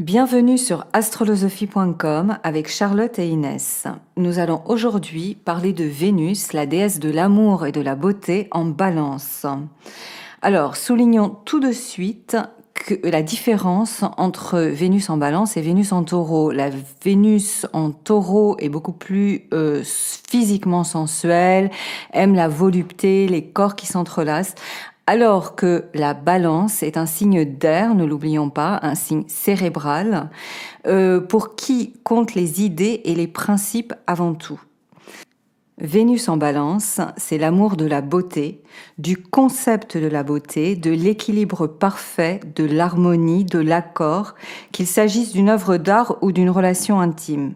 Bienvenue sur astrolosophie.com avec Charlotte et Inès. Nous allons aujourd'hui parler de Vénus, la déesse de l'amour et de la beauté en Balance. Alors, soulignons tout de suite que la différence entre Vénus en Balance et Vénus en Taureau. La Vénus en Taureau est beaucoup plus physiquement sensuelle, aime la volupté, les corps qui s'entrelacent. Alors que la Balance est un signe d'air, ne l'oublions pas, un signe cérébral, pour qui comptent les idées et les principes avant tout. Vénus en Balance, c'est l'amour de la beauté, du concept de la beauté, de l'équilibre parfait, de l'harmonie, de l'accord, qu'il s'agisse d'une œuvre d'art ou d'une relation intime.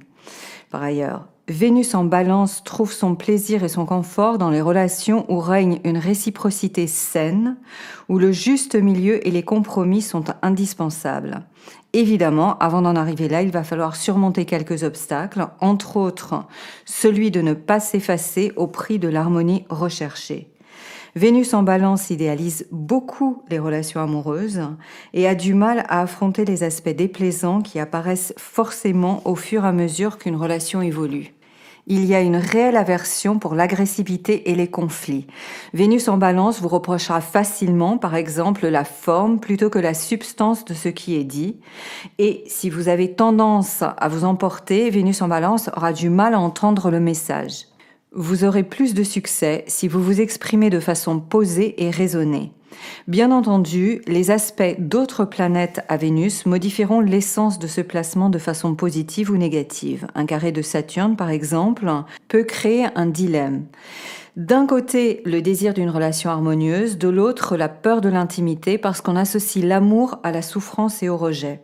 Par ailleurs, Vénus en Balance trouve son plaisir et son confort dans les relations où règne une réciprocité saine, où le juste milieu et les compromis sont indispensables. Évidemment, avant d'en arriver là, il va falloir surmonter quelques obstacles, entre autres celui de ne pas s'effacer au prix de l'harmonie recherchée. Vénus en Balance idéalise beaucoup les relations amoureuses et a du mal à affronter les aspects déplaisants qui apparaissent forcément au fur et à mesure qu'une relation évolue. Il y a une réelle aversion pour l'agressivité et les conflits. Vénus en Balance vous reprochera facilement, par exemple, la forme plutôt que la substance de ce qui est dit. Et si vous avez tendance à vous emporter, Vénus en Balance aura du mal à entendre le message. Vous aurez plus de succès si vous vous exprimez de façon posée et raisonnée. Bien entendu, les aspects d'autres planètes à Vénus modifieront l'essence de ce placement de façon positive ou négative. Un carré de Saturne, par exemple, peut créer un dilemme. D'un côté, le désir d'une relation harmonieuse, de l'autre, la peur de l'intimité parce qu'on associe l'amour à la souffrance et au rejet.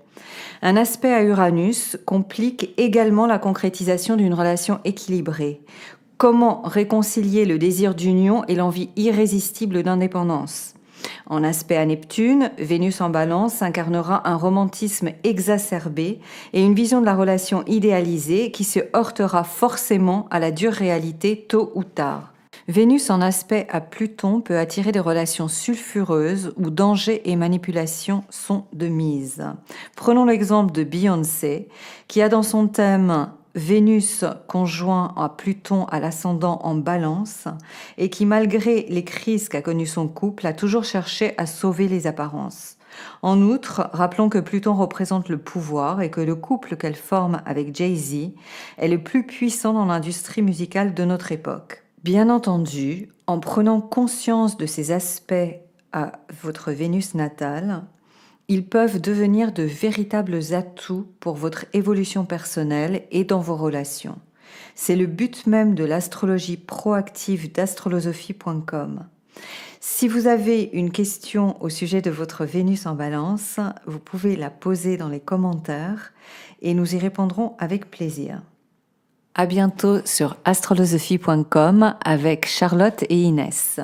Un aspect à Uranus complique également la concrétisation d'une relation équilibrée. Comment réconcilier le désir d'union et l'envie irrésistible d'indépendance ? En aspect à Neptune, Vénus en Balance incarnera un romantisme exacerbé et une vision de la relation idéalisée qui se heurtera forcément à la dure réalité tôt ou tard. Vénus en aspect à Pluton peut attirer des relations sulfureuses où danger et manipulation sont de mise. Prenons l'exemple de Beyoncé, qui a dans son thème Vénus conjoint à Pluton à l'ascendant en Balance et qui, malgré les crises qu'a connues son couple, a toujours cherché à sauver les apparences. En outre, rappelons que Pluton représente le pouvoir et que le couple qu'elle forme avec Jay-Z est le plus puissant dans l'industrie musicale de notre époque. Bien entendu, en prenant conscience de ces aspects à votre Vénus natale, ils peuvent devenir de véritables atouts pour votre évolution personnelle et dans vos relations. C'est le but même de l'astrologie proactive d'astrolosophie.com. Si vous avez une question au sujet de votre Vénus en Balance, vous pouvez la poser dans les commentaires et nous y répondrons avec plaisir. À bientôt sur astrolosophie.com avec Charlotte et Inès.